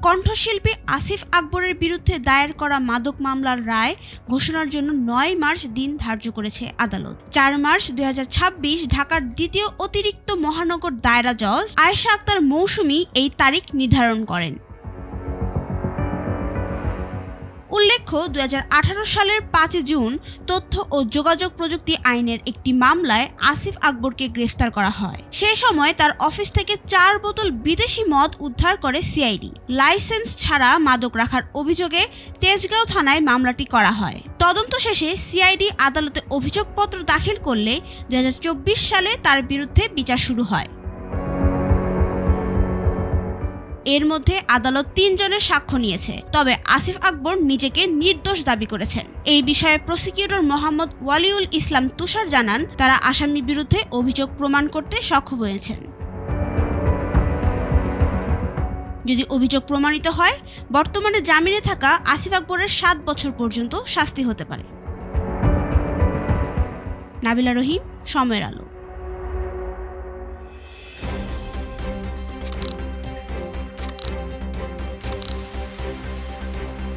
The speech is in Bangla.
কণ্ঠশিল্পী আসিফ আকবরের বিরুদ্ধে দায়ের করা মাদক মামলার রায় ঘোষণার জন্য ৯ মার্চ দিন ধার্য করেছে আদালত। ৪ মার্চ ২০২৬ ঢাকার দ্বিতীয় অতিরিক্ত মহানগর দায়রা জজ আয়েশা আক্তার মৌসুমী এই তারিখ নির্ধারণ করেন। উল্লেখ্য, ২০১৮ সালের ৫ জুন তথ্য ও যোগাযোগ প্রযুক্তি আইনের একটি মামলায় আসিফ আকবরকে গ্রেফতার করা হয়। সে সময় তার অফিস থেকে ৪ বোতল বিদেশি মদ উদ্ধার করে সিআইডি। লাইসেন্স ছাড়া মাদক রাখার অভিযোগে তেজগাঁও থানায় মামলাটি করা হয়। তদন্ত শেষে সিআইডি আদালতে অভিযোগপত্র দাখিল করলে ২০২৪ সালে তার বিরুদ্ধে বিচার শুরু হয়। এর মধ্যে আদালত ৩ জনের সাক্ষ্য নিয়েছে, তবে আসিফ আকবর নিজেকে নির্দোষ দাবি করেছেন। এই বিষয়ে প্রসিকিউটর মোহাম্মদ ওয়ালিউল ইসলাম তুষার জানান, তারা আসামির বিরুদ্ধে অভিযোগ প্রমাণ করতে সক্ষম হয়েছেন। যদি অভিযোগ প্রমাণিত হয়, বর্তমানে জামিনে থাকা আসিফ আকবরের ৭ বছর পর্যন্ত শাস্তি হতে পারে। নাবিলা রহিম, সময়ের আলো।